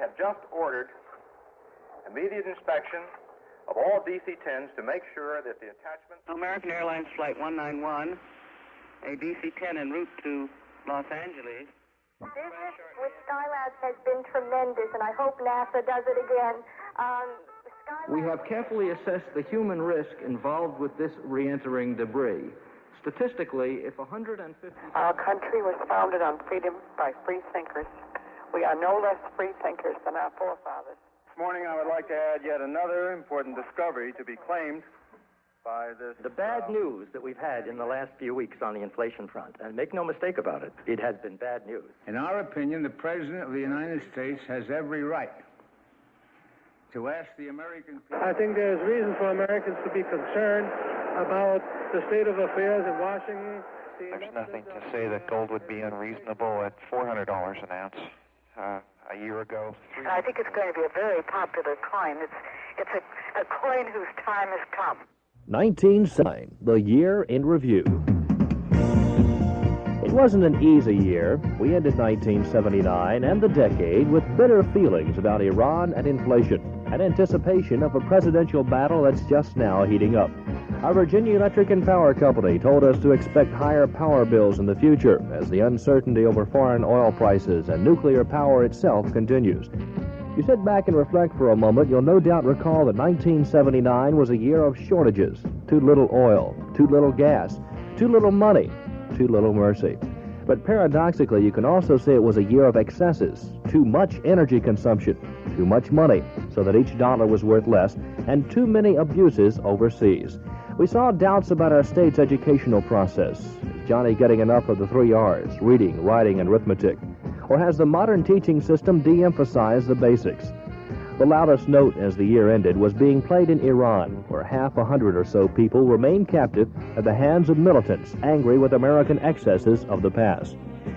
have just ordered immediate inspection of all DC-10s to make sure that the attachment... American Airlines Flight 191, a DC-10 en route to Los Angeles. Business with Skylab has been tremendous, and I hope NASA does it again. We have carefully assessed the human risk involved with this re-entering debris. Statistically, if 150... Our country was founded on freedom by free thinkers. We are no less free thinkers than our forefathers. This morning I would like to add yet another important discovery to be claimed by this... The bad news that we've had in the last few weeks on the inflation front, and make no mistake about it, it has been bad news. In our opinion, the President of the United States has every right to ask the American people... I think there's reason for Americans to be concerned about the state of affairs in Washington. There's nothing to say that gold would be unreasonable at $400 an ounce. A year ago. I think it's going to be a very popular coin. It's a coin whose time has come. 1979, the year in review. It wasn't an easy year. We ended 1979 and the decade with bitter feelings about Iran and inflation, and anticipation of a presidential battle that's just now heating up. Our Virginia Electric and Power Company told us to expect higher power bills in the future as the uncertainty over foreign oil prices and nuclear power itself continues. You sit back and reflect for a moment, you'll no doubt recall that 1979 was a year of shortages. Too little oil, too little gas, too little money, too little mercy. But paradoxically, you can also say it was a year of excesses. Too much energy consumption, too much money, so that each dollar was worth less, and too many abuses overseas. We saw doubts about our state's educational process. Is Johnny getting enough of the 3 R's, reading, writing, and arithmetic? Or has the modern teaching system de-emphasized the basics? The loudest note as the year ended was being played in Iran, where 100 or so people remained captive at the hands of militants angry with American excesses of the past.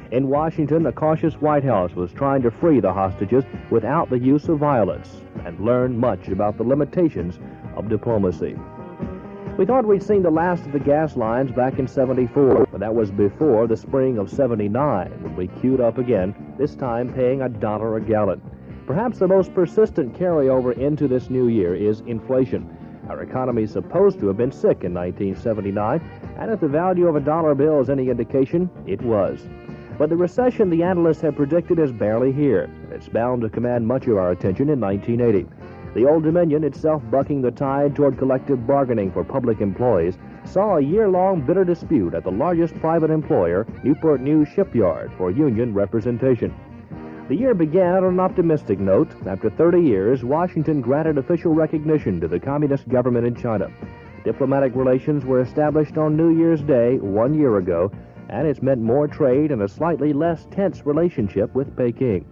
In Washington, a cautious White House was trying to free the hostages without the use of violence and learn much about the limitations of diplomacy. We thought we'd seen the last of the gas lines back in '74, but that was before the spring of '79, when we queued up again, this time paying $1 a gallon. Perhaps the most persistent carryover into this new year is inflation. Our economy is supposed to have been sick in 1979, and if the value of a dollar bill is any indication, it was. But the recession the analysts have predicted is barely here, and it's bound to command much of our attention in 1980. The Old Dominion, itself bucking the tide toward collective bargaining for public employees, saw a year-long bitter dispute at the largest private employer, Newport News Shipyard, for union representation. The year began on an optimistic note. After 30 years, Washington granted official recognition to the communist government in China. Diplomatic relations were established on New Year's Day 1 year ago, and it's meant more trade and a slightly less tense relationship with Peking.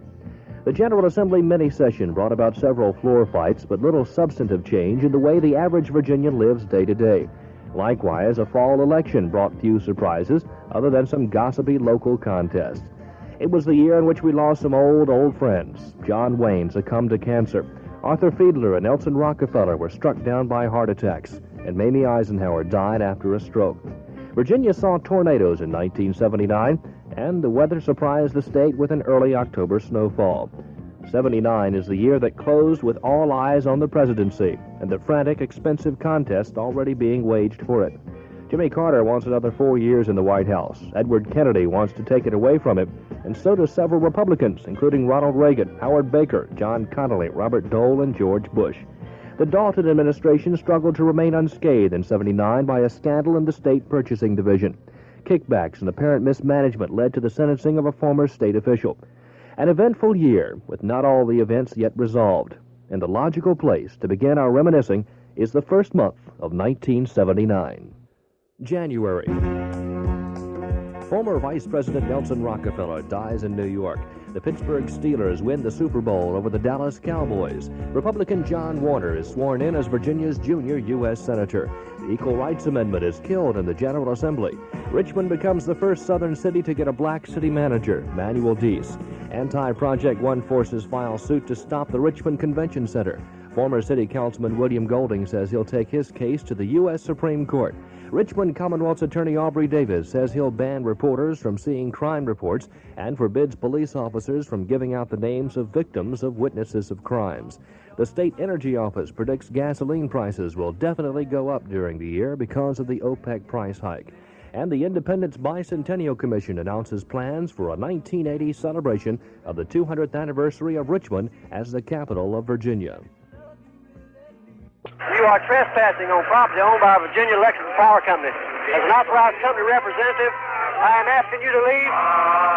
The General Assembly mini-session brought about several floor fights, but little substantive change in the way the average Virginian lives day to day. Likewise, a fall election brought few surprises, other than some gossipy local contests. It was the year in which we lost some old friends. John Wayne succumbed to cancer. Arthur Fiedler and Nelson Rockefeller were struck down by heart attacks, and Mamie Eisenhower died after a stroke. Virginia saw tornadoes in 1979, and the weather surprised the state with an early October snowfall. '79 is the year that closed with all eyes on the presidency and the frantic, expensive contest already being waged for it. Jimmy Carter wants another 4 years in the White House. Edward Kennedy wants to take it away from him, and so do several Republicans, including Ronald Reagan, Howard Baker, John Connally, Robert Dole, and George Bush. The Dalton administration struggled to remain unscathed in '79 by a scandal in the state purchasing division. Kickbacks and apparent mismanagement led to the sentencing of a former state official. An eventful year, with not all the events yet resolved. And the logical place to begin our reminiscing is the first month of 1979. January. Former Vice President Nelson Rockefeller dies in New York. The Pittsburgh Steelers win the Super Bowl over the Dallas Cowboys. Republican John Warner is sworn in as Virginia's junior U.S. Senator. The Equal Rights Amendment is killed in the General Assembly. Richmond becomes the first southern city to get a black city manager, Manuel Deese. Anti-Project One forces file suit to stop the Richmond Convention Center. Former City Councilman William Golding says he'll take his case to the U.S. Supreme Court. Richmond Commonwealth's Attorney Aubrey Davis says he'll ban reporters from seeing crime reports and forbids police officers from giving out the names of victims of witnesses of crimes. The State Energy Office predicts gasoline prices will definitely go up during the year because of the OPEC price hike. And the Independence Bicentennial Commission announces plans for a 1980 celebration of the 200th anniversary of Richmond as the capital of Virginia. You are trespassing on property owned by Virginia Electric Power Company. As an authorized company representative, I am asking you to leave.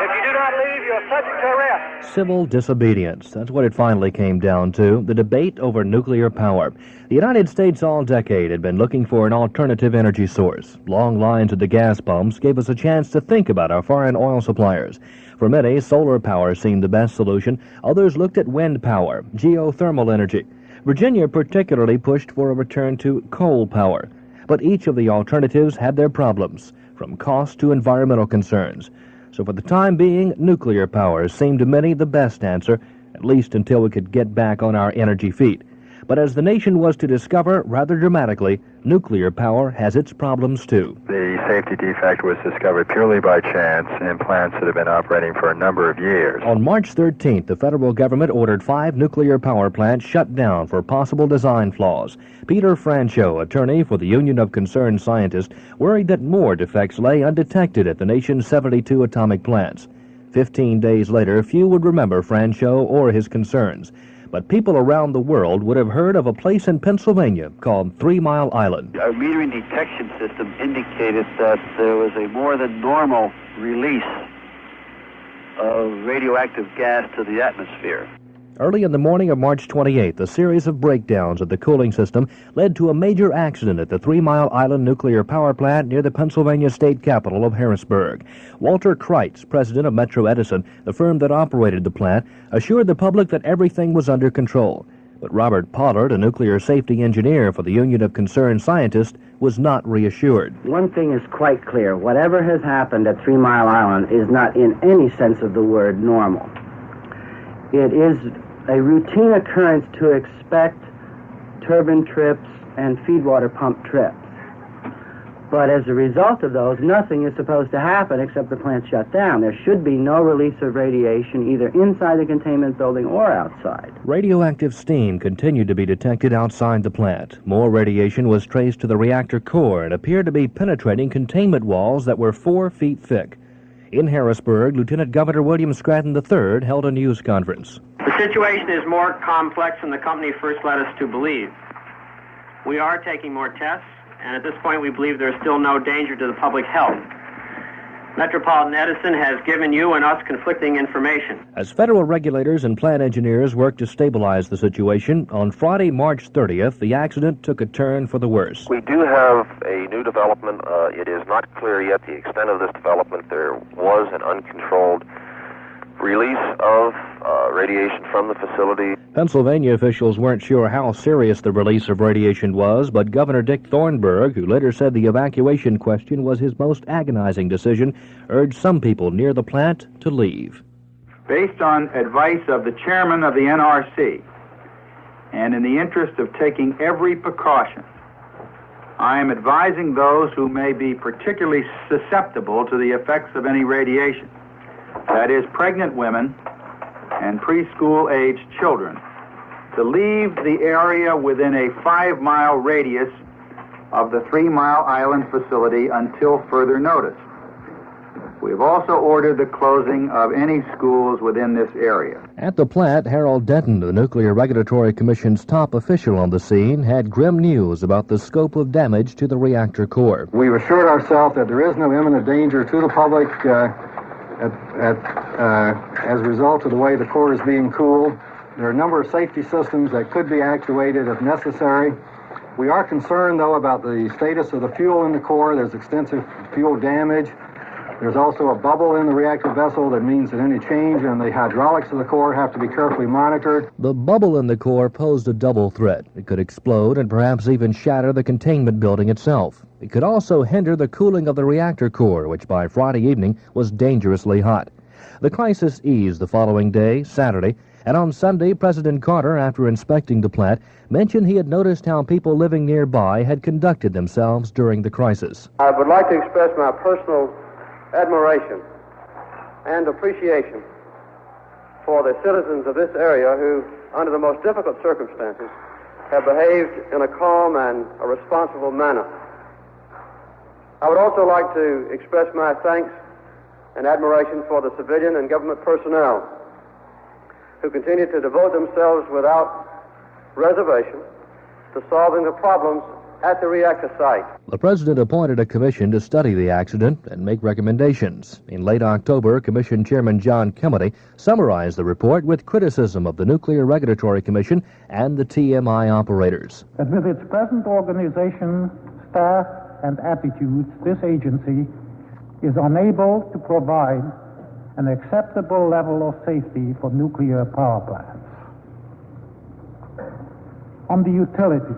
If you do not leave, you are subject to arrest. Civil disobedience. That's what it finally came down to, the debate over nuclear power. The United States all decade had been looking for an alternative energy source. Long lines at the gas pumps gave us a chance to think about our foreign oil suppliers. For many, solar power seemed the best solution. Others looked at wind power, geothermal energy. Virginia particularly pushed for a return to coal power. But each of the alternatives had their problems, from cost to environmental concerns. So for the time being, nuclear power seemed to many the best answer, at least until we could get back on our energy feet. But as the nation was to discover rather dramatically, nuclear power has its problems too. The safety defect was discovered purely by chance in plants that have been operating for a number of years. On March 13th, the federal government ordered 5 nuclear power plants shut down for possible design flaws. Peter Francho, attorney for the Union of Concerned Scientists, worried that more defects lay undetected at the nation's 72 atomic plants. 15 days later, few would remember Francho or his concerns. But people around the world would have heard of a place in Pennsylvania called 3 Mile Island. Our metering detection system indicated that there was a more than normal release of radioactive gas to the atmosphere. Early in the morning of March 28th, a series of breakdowns of the cooling system led to a major accident at the 3 Mile Island nuclear power plant near the Pennsylvania state capital of Harrisburg. Walter Kreitz, president of Metro Edison, the firm that operated the plant, assured the public that everything was under control. But Robert Pollard, a nuclear safety engineer for the Union of Concerned Scientists, was not reassured. One thing is quite clear. Whatever has happened at 3 Mile Island is not in any sense of the word normal. It is a routine occurrence to expect turbine trips and feed water pump trips. But as a result of those, nothing is supposed to happen except the plant shut down. There should be no release of radiation either inside the containment building or outside. Radioactive steam continued to be detected outside the plant. More radiation was traced to the reactor core and appeared to be penetrating containment walls that were 4 feet thick. In Harrisburg, Lieutenant Governor William Scranton III held a news conference. The situation is more complex than the company first led us to believe. We are taking more tests, and at this point we believe there is still no danger to the public health. Metropolitan Edison has given you and us conflicting information. As federal regulators and plant engineers work to stabilize the situation, on Friday, March 30th, the accident took a turn for the worse. We do have a new development. It is not clear yet the extent of this development. There was an uncontrolled release of radiation from the facility. Pennsylvania officials weren't sure how serious the release of radiation was, but Governor Dick Thornburgh, who later said the evacuation question was his most agonizing decision, urged some people near the plant to leave. Based on advice of the chairman of the NRC, and in the interest of taking every precaution, I am advising those who may be particularly susceptible to the effects of any radiation, that is, pregnant women and preschool-aged children, to leave the area within a 5-mile radius of the 3 Mile Island facility until further notice. We have also ordered the closing of any schools within this area. At the plant, Harold Denton, the Nuclear Regulatory Commission's top official on the scene, had grim news about the scope of damage to the reactor core. We've assured ourselves that there is no imminent danger to the public as a result of the way the core is being cooled. There are a number of safety systems that could be activated if necessary. We are concerned, though, about the status of the fuel in the core. There's extensive fuel damage. There's also a bubble in the reactor vessel that means that any change in the hydraulics of the core have to be carefully monitored. The bubble in the core posed a double threat. It could explode and perhaps even shatter the containment building itself. It could also hinder the cooling of the reactor core, which by Friday evening was dangerously hot. The crisis eased the following day, Saturday, and on Sunday, President Carter, after inspecting the plant, mentioned he had noticed how people living nearby had conducted themselves during the crisis. I would like to express my personal admiration and appreciation for the citizens of this area who, under the most difficult circumstances, have behaved in a calm and a responsible manner. I would also like to express my thanks and admiration for the civilian and government personnel who continue to devote themselves without reservation to solving the problems at the reactor site. The president appointed a commission to study the accident and make recommendations. In late October, Commission Chairman John Kennedy summarized the report with criticism of the Nuclear Regulatory Commission and the TMI operators. That with its present organization, staff, and attitudes, this agency is unable to provide an acceptable level of safety for nuclear power plants. On the utility,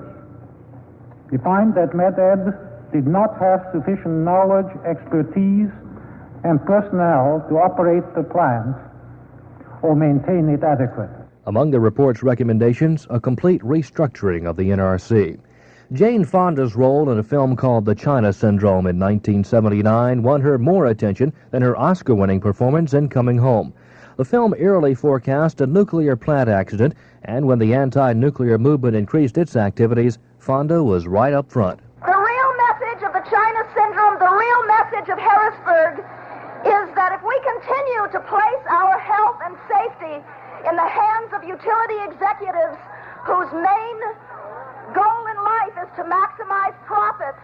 we find that MEDED did not have sufficient knowledge, expertise, and personnel to operate the plant or maintain it adequately. Among the report's recommendations, a complete restructuring of the NRC. Jane Fonda's role in a film called The China Syndrome in 1979 won her more attention than her Oscar-winning performance in Coming Home. The film eerily forecast a nuclear plant accident, and when the anti-nuclear movement increased its activities, Fonda was right up front. The real message of the China Syndrome, the real message of Harrisburg, is that if we continue to place our health and safety in the hands of utility executives whose main goal in life is to maximize profits,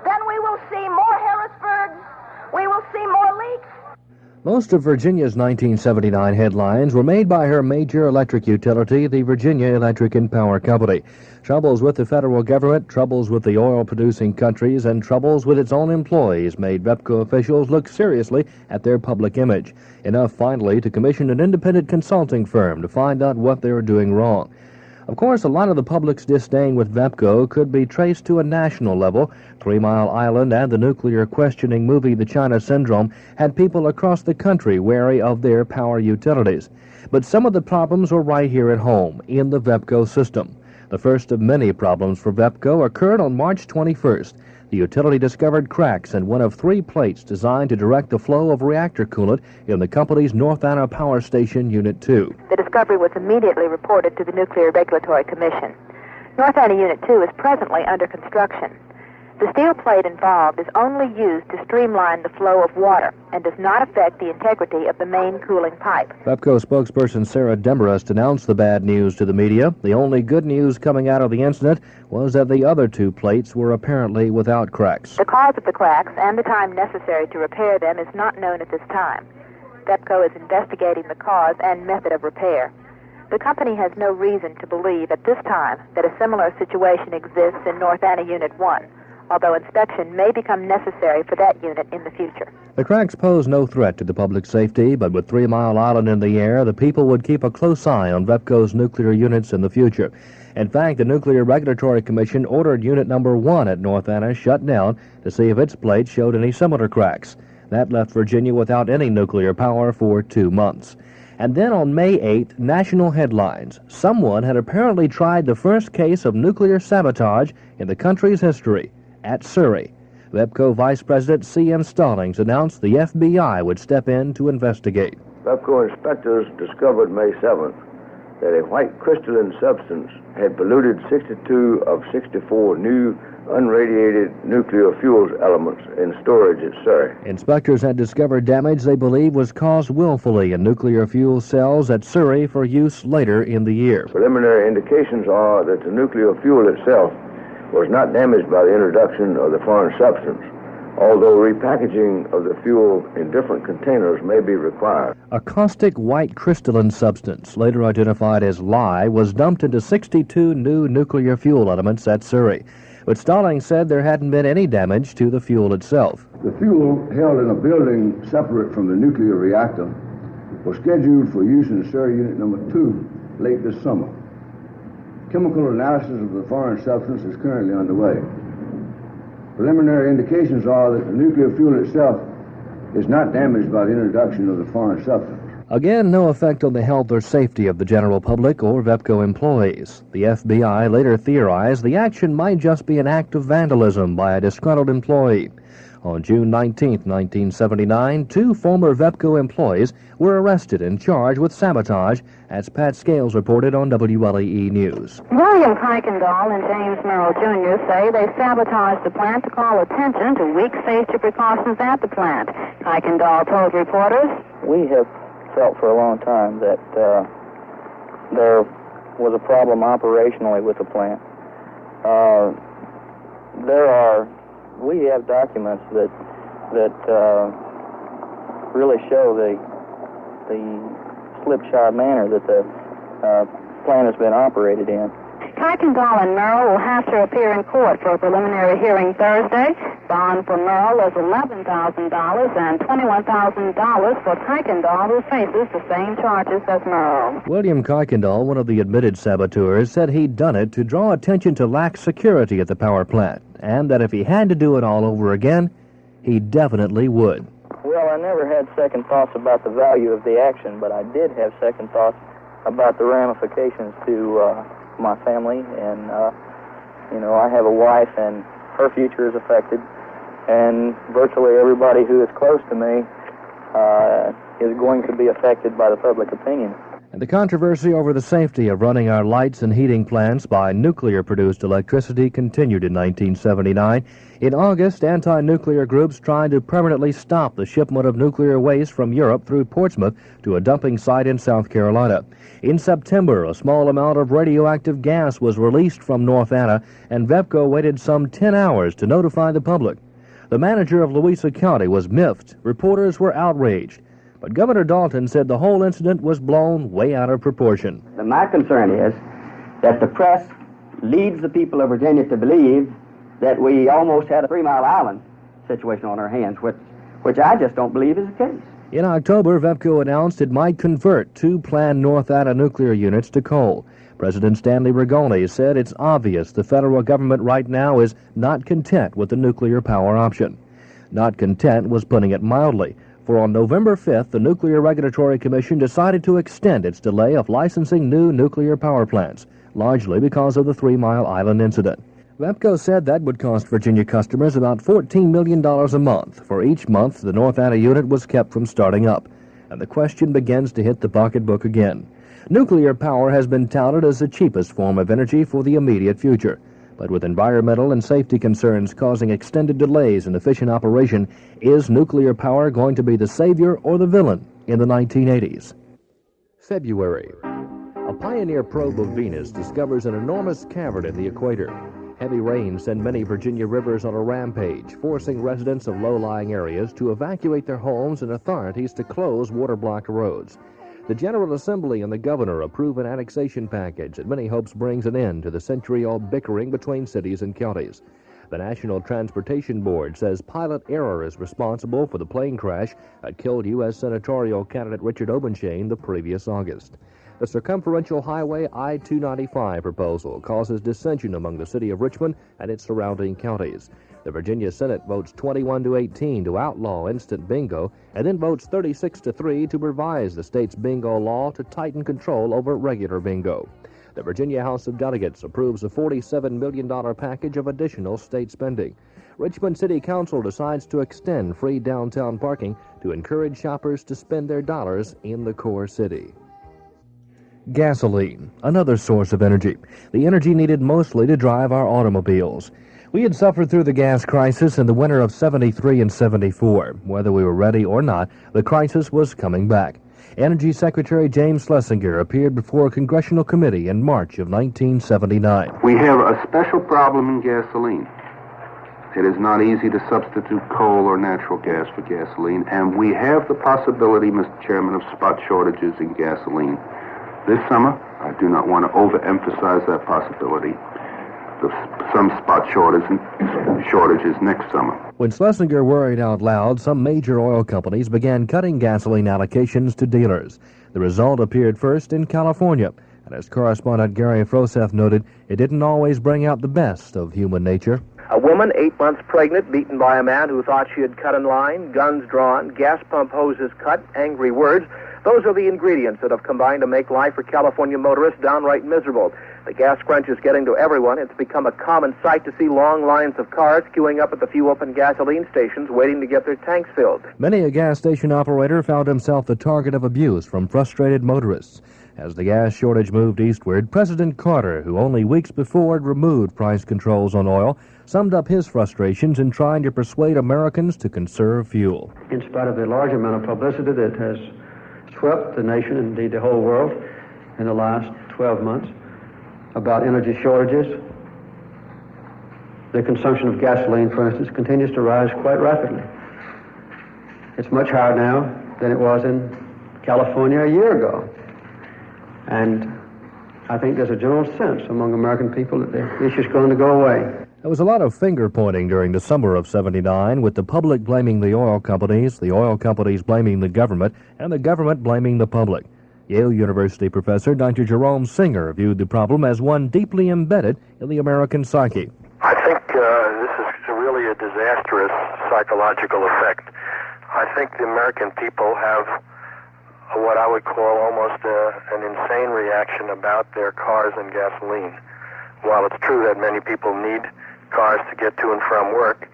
then we will see more Harrisburgs, we will see more leaks. Most of Virginia's 1979 headlines were made by her major electric utility, the Virginia Electric and Power Company. Troubles with the federal government, troubles with the oil-producing countries, and troubles with its own employees made VEPCO officials look seriously at their public image. Enough, finally, to commission an independent consulting firm to find out what they were doing wrong. Of course, a lot of the public's disdain with VEPCO could be traced to a national level. 3 Mile Island and the nuclear questioning movie The China Syndrome had people across the country wary of their power utilities. But some of the problems were right here at home, in the VEPCO system. The first of many problems for VEPCO occurred on March 21st. The utility discovered cracks in one of 3 plates designed to direct the flow of reactor coolant in the company's North Anna Power Station Unit 2. The discovery was immediately reported to the Nuclear Regulatory Commission. North Anna Unit 2 is presently under construction. The steel plate involved is only used to streamline the flow of water and does not affect the integrity of the main cooling pipe. VEPCO spokesperson Sarah Demarest announced the bad news to the media. The only good news coming out of the incident was that the other 2 plates were apparently without cracks. The cause of the cracks and the time necessary to repair them is not known at this time. VEPCO is investigating the cause and method of repair. The company has no reason to believe at this time that a similar situation exists in North Anna Unit 1. Although inspection may become necessary for that unit in the future. The cracks pose no threat to the public safety, but with 3 Mile Island in the air, the people would keep a close eye on VEPCO's nuclear units in the future. In fact, the Nuclear Regulatory Commission ordered Unit Number 1 at North Anna shut down to see if its plate showed any similar cracks. That left Virginia without any nuclear power for 2 months. And then on May 8th, national headlines. Someone had apparently tried the first case of nuclear sabotage in the country's history. At Surrey, VEPCO Vice President C.M. Stallings announced the FBI would step in to investigate. VEPCO inspectors discovered May 7th that a white crystalline substance had polluted 62 of 64 new unradiated nuclear fuels elements in storage at Surrey. Inspectors had discovered damage they believe was caused willfully in nuclear fuel cells at Surrey for use later in the year. Preliminary indications are that the nuclear fuel itself was not damaged by the introduction of the foreign substance, although repackaging of the fuel in different containers may be required. A caustic white crystalline substance, later identified as lye, was dumped into 62 new nuclear fuel elements at Surrey. But Stallings said there hadn't been any damage to the fuel itself. The fuel, held in a building separate from the nuclear reactor, was scheduled for use in Surrey Unit Number 2 late this summer. Chemical analysis of the foreign substance is currently underway. Preliminary indications are that the nuclear fuel itself is not damaged by the introduction of the foreign substance. Again, no effect on the health or safety of the general public or VEPCO employees. The FBI later theorized the action might just be an act of vandalism by a disgruntled employee. On June 19, 1979, 2 former VEPCO employees were arrested and charged with sabotage, as Pat Scales reported on WLEE News. William Kuykendall and James Merrill, Jr. say they sabotaged the plant to call attention to weak safety precautions at the plant. Kuykendall told reporters, "We have felt for a long time that there was a problem operationally with the plant. We have documents that really show the slipshod manner that the plant has been operated in." Kuykendall and Merrill will have to appear in court for a preliminary hearing Thursday. Bond for Merrill is $11,000 and $21,000 for Kuykendall, who faces the same charges as Merrill. William Kuykendall, one of the admitted saboteurs, said he'd done it to draw attention to lax security at the power plant, and that if he had to do it all over again, he definitely would. Well, I never had second thoughts about the value of the action, but I did have second thoughts about the ramifications to my family, and I have a wife, and her future is affected, and virtually everybody who is close to me is going to be affected by the public opinion. And the controversy over the safety of running our lights and heating plants by nuclear-produced electricity continued in 1979. In August, anti-nuclear groups tried to permanently stop the shipment of nuclear waste from Europe through Portsmouth to a dumping site in South Carolina. In September, a small amount of radioactive gas was released from North Anna, and VEPCO waited some 10 hours to notify the public. The manager of Louisa County was miffed. Reporters were outraged. But Governor Dalton said the whole incident was blown way out of proportion. My concern is that the press leads the people of Virginia to believe that we almost had a 3 Mile Island situation on our hands, which I just don't believe is the case. In October, VEPCO announced it might convert 2 planned North Anna nuclear units to coal. President Stanley Rigoni said it's obvious the federal government right now is not content with the nuclear power option. Not content was putting it mildly. For on November 5th, the Nuclear Regulatory Commission decided to extend its delay of licensing new nuclear power plants, largely because of the 3 Mile Island incident. VEPCO said that would cost Virginia customers about $14 million a month for each month the North Anna unit was kept from starting up. And the question begins to hit the pocketbook again. Nuclear power has been touted as the cheapest form of energy for the immediate future. But with environmental and safety concerns causing extended delays in efficient operation, is nuclear power going to be the savior or the villain in the 1980s? February. A Pioneer probe of Venus discovers an enormous cavern in the equator. Heavy rains send many Virginia rivers on a rampage, forcing residents of low-lying areas to evacuate their homes and authorities to close water-blocked roads. The General Assembly and the governor approve an annexation package that many hopes brings an end to the century-old bickering between cities and counties. The National Transportation Board says pilot error is responsible for the plane crash that killed U.S. senatorial candidate Richard Obenshain the previous August. The circumferential highway I-295 proposal causes dissension among the city of Richmond and its surrounding counties. The Virginia Senate votes 21-18 to outlaw instant bingo, and then votes 36-3 to revise the state's bingo law to tighten control over regular bingo. The Virginia House of Delegates approves a $47 million package of additional state spending. Richmond City Council decides to extend free downtown parking to encourage shoppers to spend their dollars in the core city. Gasoline, another source of energy. The energy needed mostly to drive our automobiles. We had suffered through the gas crisis in the winter of 73 and 74. Whether we were ready or not, the crisis was coming back. Energy Secretary James Schlesinger appeared before a congressional committee in March of 1979. We have a special problem in gasoline. It is not easy to substitute coal or natural gas for gasoline, and we have the possibility, Mr. Chairman, of spot shortages in gasoline. This summer, I do not want to overemphasize that possibility. Some spot shortages next summer. When Schlesinger worried out loud, some major oil companies began cutting gasoline allocations to dealers. The result appeared first in California, and as correspondent Gary Froseth noted, it didn't always bring out the best of human nature. A woman 8 months pregnant, beaten by a man who thought she had cut in line, guns drawn, gas pump hoses cut, angry words. Those are the ingredients that have combined to make life for California motorists downright miserable. The gas crunch is getting to everyone. It's become a common sight to see long lines of cars queuing up at the few open gasoline stations waiting to get their tanks filled. Many a gas station operator found himself the target of abuse from frustrated motorists. As the gas shortage moved eastward, President Carter, who only weeks before had removed price controls on oil, summed up his frustrations in trying to persuade Americans to conserve fuel. In spite of the large amount of publicity that has swept the nation, and indeed the whole world, in the last 12 months about energy shortages, the consumption of gasoline, for instance, continues to rise quite rapidly. It's much higher now than it was in California a year ago. And I think there's a general sense among American people that the issue's going to go away. There was a lot of finger-pointing during the summer of '79, with the public blaming the oil companies blaming the government, and the government blaming the public. Yale University professor Dr. Jerome Singer viewed the problem as one deeply embedded in the American psyche. I think this is really a disastrous psychological effect. I think the American people have what I would call almost an insane reaction about their cars and gasoline. While it's true that many people need cars to get to and from work,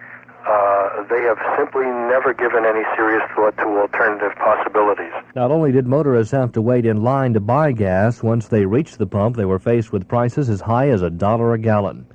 they have simply never given any serious thought to alternative possibilities. Not only did motorists have to wait in line to buy gas, once they reached the pump, they were faced with prices as high as $1 a gallon.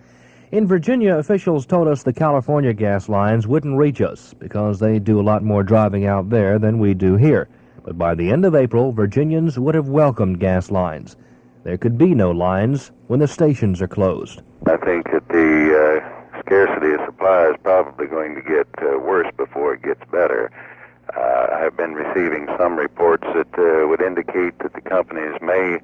In Virginia, officials told us the California gas lines wouldn't reach us because they do a lot more driving out there than we do here. But by the end of April, Virginians would have welcomed gas lines. There could be no lines when the stations are closed. I think that the scarcity of supply is probably going to get worse before it gets better. I have been receiving some reports that would indicate that the companies may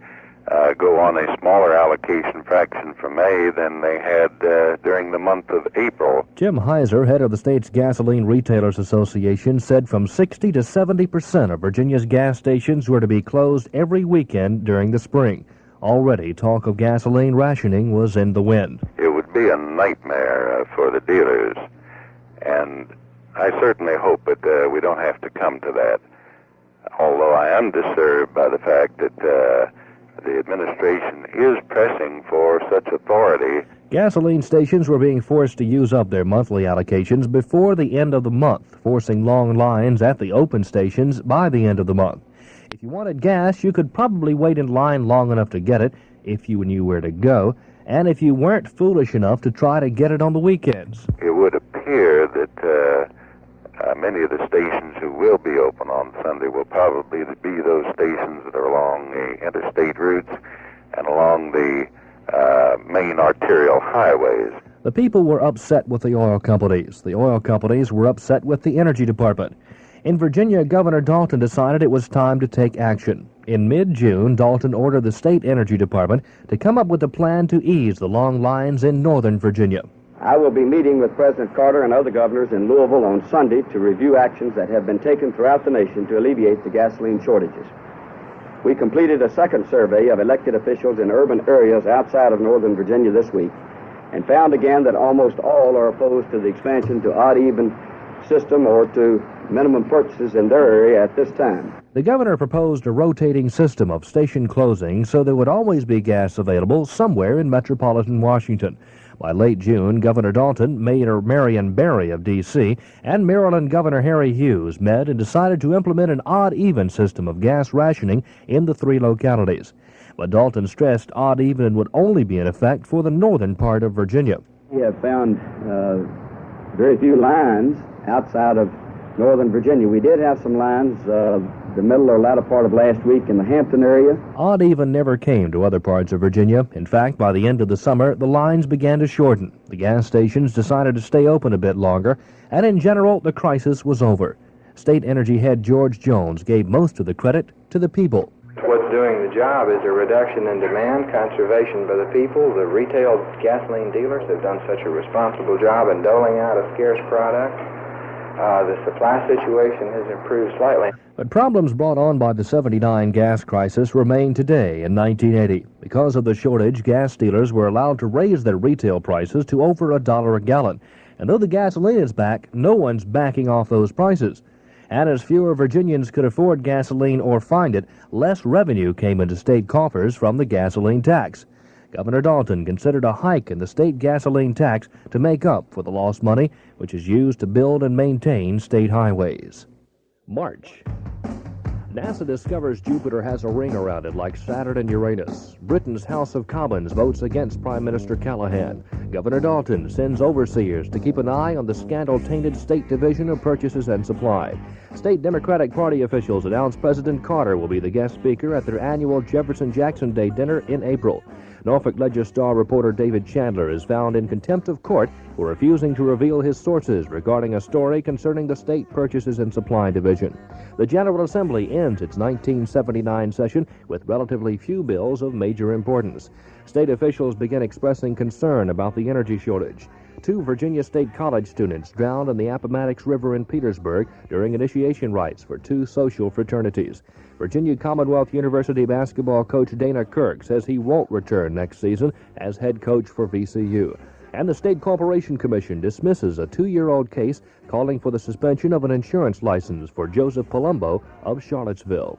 go on a smaller allocation fraction for May than they had during the month of April. Jim Heiser, head of the state's Gasoline Retailers Association, said from 60 to 70% of Virginia's gas stations were to be closed every weekend during the spring. Already, talk of gasoline rationing was in the wind. It would be a nightmare for the dealers, and I certainly hope that we don't have to come to that, although I am disturbed by the fact that the administration is pressing for such authority. Gasoline stations were being forced to use up their monthly allocations before the end of the month, forcing long lines at the open stations by the end of the month. If you wanted gas, you could probably wait in line long enough to get it if you knew where to go, and if you weren't foolish enough to try to get it on the weekends. It would appear that many of the stations who will be open on Sunday will probably be those stations that are along the interstate routes and along the main arterial highways. The people were upset with the oil companies. The oil companies were upset with the Energy Department. In Virginia, Governor Dalton decided it was time to take action. In mid-June, Dalton ordered the state Energy Department to come up with a plan to ease the long lines in northern Virginia. I will be meeting with President Carter and other governors in Louisville on Sunday to review actions that have been taken throughout the nation to alleviate the gasoline shortages. We completed a second survey of elected officials in urban areas outside of northern Virginia this week and found again that almost all are opposed to the expansion to odd-even system or to minimum purchases in their area at this time. The governor proposed a rotating system of station closings so there would always be gas available somewhere in metropolitan Washington. By late June, Governor Dalton, Mayor Marion Barry of D.C., and Maryland Governor Harry Hughes met and decided to implement an odd-even system of gas rationing in the three localities. But Dalton stressed odd-even would only be in effect for the northern part of Virginia. We have found very few lines outside of northern Virginia. We did have some lines the middle or latter part of last week in the Hampton area. Odd even never came to other parts of Virginia. In fact, by the end of the summer, the lines began to shorten. The gas stations decided to stay open a bit longer, and in general, the crisis was over. State Energy head George Jones gave most of the credit to the people. What's doing the job is a reduction in demand, conservation by the people. The retail gasoline dealers have done such a responsible job in doling out a scarce product. The supply situation has improved slightly. But problems brought on by the '79 gas crisis remain today in 1980. Because of the shortage, gas dealers were allowed to raise their retail prices to over $1 a gallon. And though the gasoline is back, no one's backing off those prices. And as fewer Virginians could afford gasoline or find it, less revenue came into state coffers from the gasoline tax. Governor Dalton considered a hike in the state gasoline tax to make up for the lost money, which is used to build and maintain state highways. March. NASA discovers Jupiter has a ring around it like Saturn and Uranus. Britain's House of Commons votes against Prime Minister Callaghan. Governor Dalton sends overseers to keep an eye on the scandal-tainted State Division of Purchases and Supply. State Democratic Party officials announce President Carter will be the guest speaker at their annual Jefferson-Jackson Day dinner in April. Norfolk Ledger-Star reporter David Chandler is found in contempt of court for refusing to reveal his sources regarding a story concerning the State Purchases and Supply Division. The General Assembly ends its 1979 session with relatively few bills of major importance. State officials begin expressing concern about the energy shortage. 2 Virginia State College students drowned in the Appomattox River in Petersburg during initiation rites for 2 social fraternities. Virginia Commonwealth University basketball coach Dana Kirk says he won't return next season as head coach for VCU. And the State Corporation Commission dismisses a 2-year-old case calling for the suspension of an insurance license for Joseph Palumbo of Charlottesville.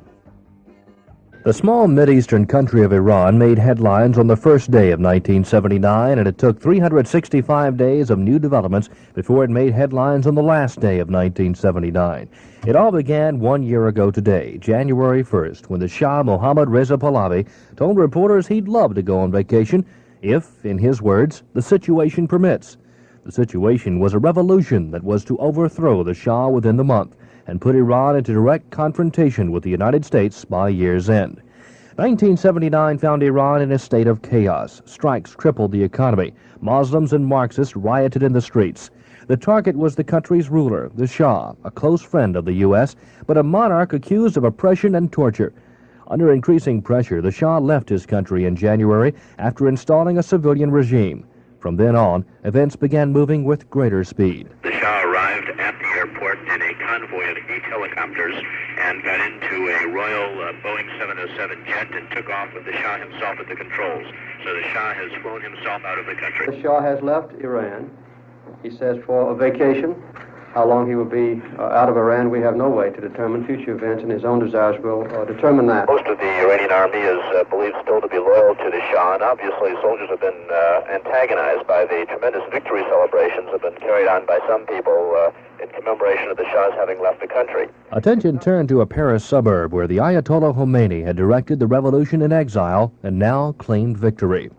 The small Mideastern country of Iran made headlines on the first day of 1979, and it took 365 days of new developments before it made headlines on the last day of 1979. It all began 1 year ago today, January 1st, when the Shah Mohammad Reza Pahlavi told reporters he'd love to go on vacation if, in his words, the situation permits. The situation was a revolution that was to overthrow the Shah within the month and put Iran into direct confrontation with the United States by year's end. 1979 found Iran in a state of chaos. Strikes crippled the economy. Muslims and Marxists rioted in the streets. The target was the country's ruler, the Shah, a close friend of the U.S., but a monarch accused of oppression and torture. Under increasing pressure, the Shah left his country in January after installing a civilian regime. From then on, events began moving with greater speed. The Shah arrived at the airport in a convoy of 8 helicopters and got into a Royal Boeing 707 jet and took off with the Shah himself at the controls. So the Shah has flown himself out of the country. The Shah has left Iran, he says, for a vacation. How long he will be out of Iran, we have no way to determine. Future events and his own desires will determine that. Most of the Iranian army is believed still to be loyal to the Shah, and obviously soldiers have been antagonized by the tremendous victory celebrations that have been carried on by some people in commemoration of the Shah's having left the country. Attention turned to a Paris suburb where the Ayatollah Khomeini had directed the revolution in exile and now claimed victory.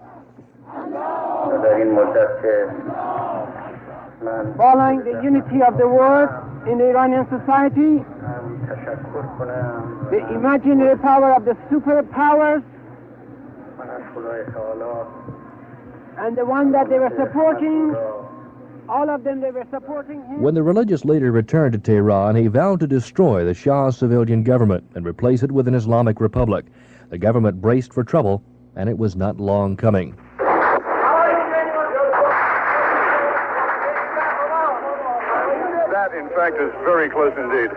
Following the unity of the world in the Iranian society, the imaginary power of the superpowers, and the one that they were supporting, all of them, they were supporting him. When the religious leader returned to Tehran, he vowed to destroy the Shah's civilian government and replace it with an Islamic republic. The government braced for trouble, and it was not long coming. That, in fact, is very close indeed.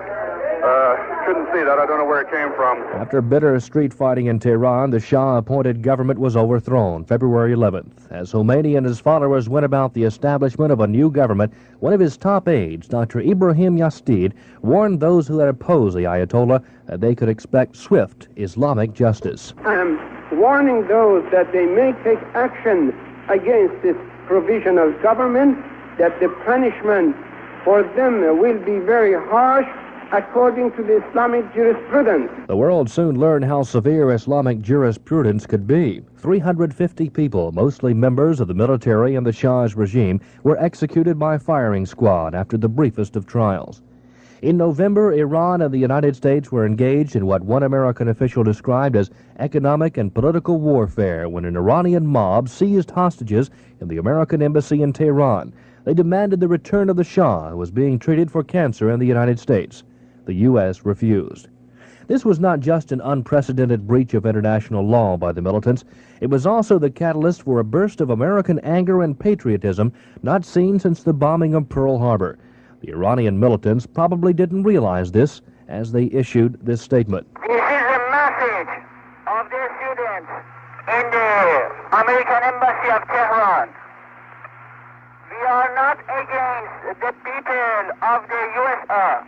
Couldn't see that. I don't know where it came from. After bitter street fighting in Tehran, the Shah-appointed government was overthrown February 11th. As Khomeini and his followers went about the establishment of a new government, one of his top aides, Dr. Ibrahim Yastid, warned those who had opposed the Ayatollah that they could expect swift Islamic justice. I am warning those that they may take action against this provisional government, that the punishment for them will be very harsh according to the Islamic jurisprudence. The world soon learned how severe Islamic jurisprudence could be. 350 people, mostly members of the military and the Shah's regime, were executed by firing squad after the briefest of trials. In November, Iran and the United States were engaged in what one American official described as economic and political warfare when an Iranian mob seized hostages in the American embassy in Tehran. They demanded the return of the Shah, who was being treated for cancer in the United States. The U.S. refused. This was not just an unprecedented breach of international law by the militants. It was also the catalyst for a burst of American anger and patriotism not seen since the bombing of Pearl Harbor. The Iranian militants probably didn't realize this as they issued this statement. This is a message of the students in the American Embassy of Tehran. We are not against the people of the USA.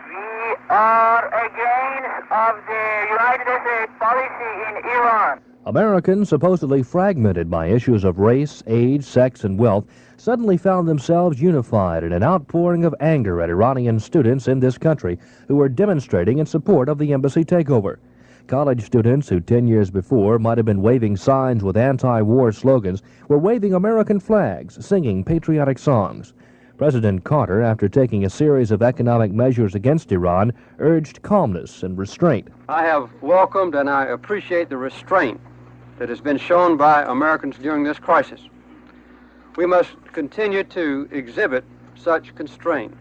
We are against of the United States policy in Iran. Americans, supposedly fragmented by issues of race, age, sex, and wealth, suddenly found themselves unified in an outpouring of anger at Iranian students in this country who were demonstrating in support of the embassy takeover. College students who 10 years before might have been waving signs with anti-war slogans were waving American flags, singing patriotic songs. President Carter, after taking a series of economic measures against Iran, urged calmness and restraint. I have welcomed and I appreciate the restraint that has been shown by Americans during this crisis. We must continue to exhibit such constraint,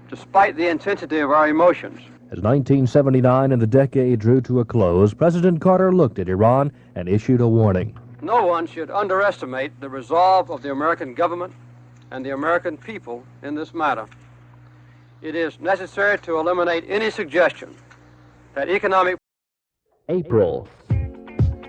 despite the intensity of our emotions. As 1979 and the decade drew to a close, President Carter looked at Iran and issued a warning. No one should underestimate the resolve of the American government and the American people in this matter. It is necessary to eliminate any suggestion that economic... April.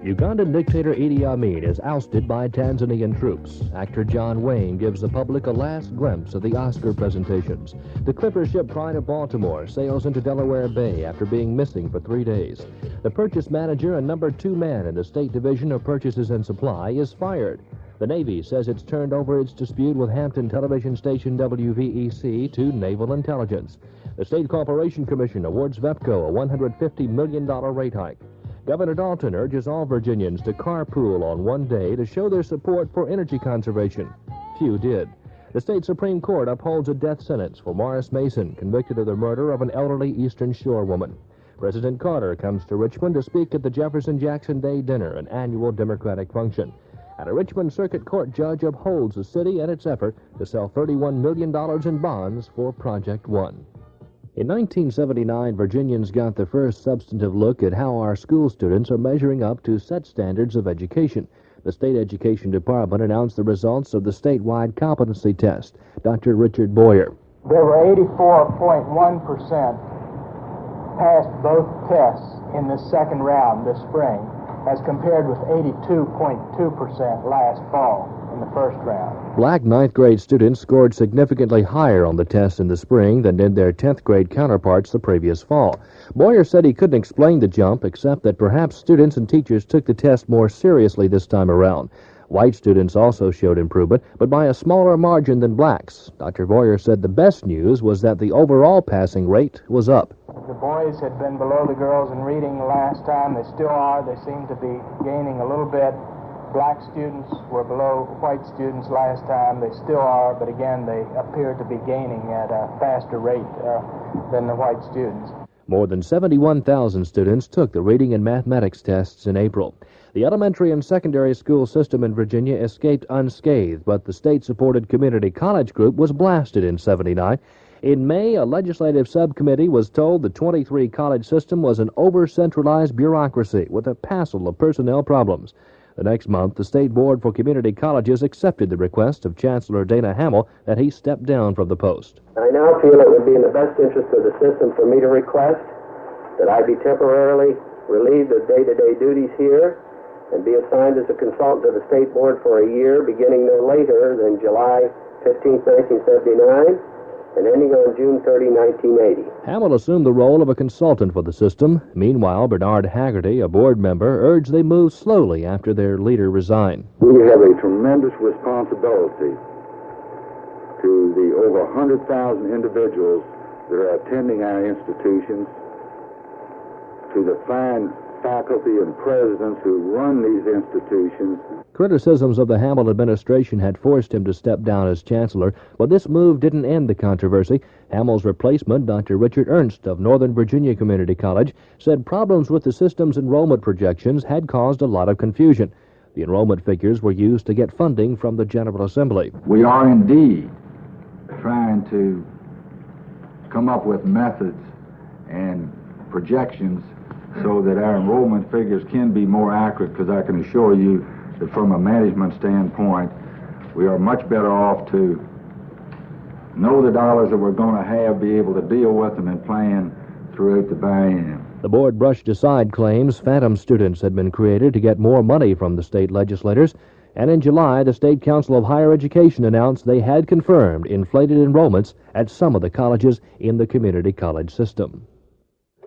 Ugandan dictator Idi Amin is ousted by Tanzanian troops. Actor John Wayne gives the public a last glimpse of the Oscar presentations. The clipper ship Pride of Baltimore sails into Delaware Bay after being missing for 3 days. The purchase manager and number 2 man in the State Division of Purchases and Supply is fired. The Navy says it's turned over its dispute with Hampton television station WVEC to Naval Intelligence. The State Corporation Commission awards VEPCO a $150 million rate hike. Governor Dalton urges all Virginians to carpool on one day to show their support for energy conservation. Few did. The state Supreme Court upholds a death sentence for Morris Mason, convicted of the murder of an elderly Eastern Shore woman. President Carter comes to Richmond to speak at the Jefferson Jackson Day Dinner, an annual Democratic function. And a Richmond Circuit Court judge upholds the city and its effort to sell $31 million in bonds for Project One. In 1979, Virginians got the first substantive look at how our school students are measuring up to set standards of education. The State Education Department announced the results of the statewide competency test. Dr. Richard Boyer. There were 84.1% passed both tests in this second round this spring, as compared with 82.2% last fall in the first round. Black 9th grade students scored significantly higher on the test in the spring than did their 10th grade counterparts the previous fall. Boyer said he couldn't explain the jump, except that perhaps students and teachers took the test more seriously this time around. White students also showed improvement, but by a smaller margin than blacks. Dr. Boyer said the best news was that the overall passing rate was up. The boys had been below the girls in reading last time. They still are. They seem to be gaining a little bit. Black students were below white students last time. They still are, but again, they appear to be gaining at a faster rate than the white students. More than 71,000 students took the reading and mathematics tests in April. The elementary and secondary school system in Virginia escaped unscathed, but the state-supported community college group was blasted in '79. In May, a legislative subcommittee was told the 23 college system was an over-centralized bureaucracy with a passel of personnel problems. The next month, the State Board for Community Colleges accepted the request of Chancellor Dana Hamill that he step down from the post. I now feel it would be in the best interest of the system for me to request that I be temporarily relieved of day-to-day duties here and be assigned as a consultant to the State Board for a year, beginning no later than July 15, 1979, and ending on June 30, 1980. Hamill assumed the role of a consultant for the system. Meanwhile, Bernard Haggerty, a board member, urged they move slowly after their leader resigned. We have a tremendous responsibility to the over 100,000 individuals that are attending our institutions, to the fine faculty and presidents who run these institutions. Criticisms of the Hamill administration had forced him to step down as chancellor, but this move didn't end the controversy. Hamill's replacement, Dr. Richard Ernst of Northern Virginia Community College, said problems with the system's enrollment projections had caused a lot of confusion. The enrollment figures were used to get funding from the General Assembly. We are indeed trying to come up with methods and projections so that our enrollment figures can be more accurate, because I can assure you that from a management standpoint, We are much better off to know the dollars that we're going to have, be able to deal with them and plan throughout the biennium. The board brushed aside claims phantom students had been created to get more money from the state legislators, and in July, the State Council of Higher Education announced they had confirmed inflated enrollments at some of the colleges in the community college system.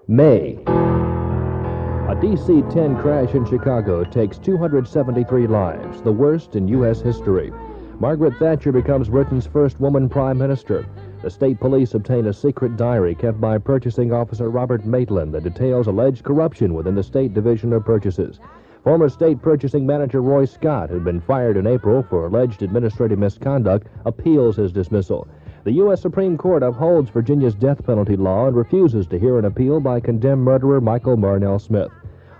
May. A DC-10 crash in Chicago takes 273 lives, the worst in U.S. history. Margaret Thatcher becomes Britain's first woman prime minister. The state police obtain a secret diary kept by purchasing officer Robert Maitland that details alleged corruption within the State Division of Purchases. Former state purchasing manager Roy Scott, who had been fired in April for alleged administrative misconduct, appeals his dismissal. The U.S. Supreme Court upholds Virginia's death penalty law and refuses to hear an appeal by condemned murderer Michael Marnell Smith.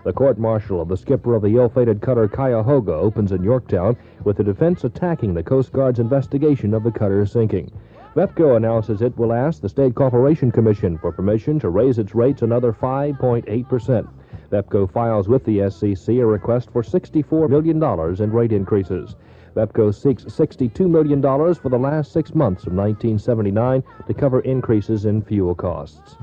The court-martial of the skipper of the ill-fated cutter Cuyahoga opens in Yorktown, with the defense attacking the Coast Guard's investigation of the cutter's sinking. VEPCO announces it will ask the State Corporation Commission for permission to raise its rates another 5.8%. VEPCO files with the SEC a request for $64 million in rate increases. VEPCO seeks $62 million for the last 6 months of 1979 to cover increases in fuel costs.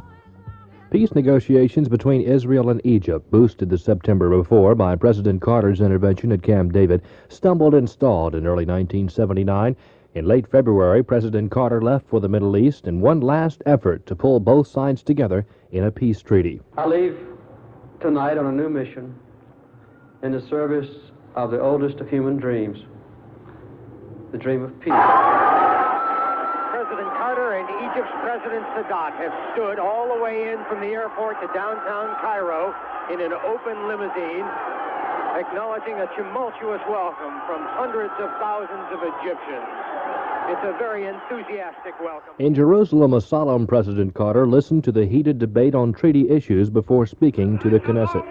Peace negotiations between Israel and Egypt, boosted the September before by President Carter's intervention at Camp David, stumbled and stalled in early 1979. In late February, President Carter left for the Middle East in one last effort to pull both sides together in a peace treaty. I leave tonight on a new mission in the service of the oldest of human dreams, the dream of peace. President Carter and Egypt's President Sadat have stood all the way in from the airport to downtown Cairo in an open limousine, acknowledging a tumultuous welcome from hundreds of thousands of Egyptians. It's a very enthusiastic welcome. In Jerusalem, a solemn President Carter listened to the heated debate on treaty issues before speaking to the Knesset.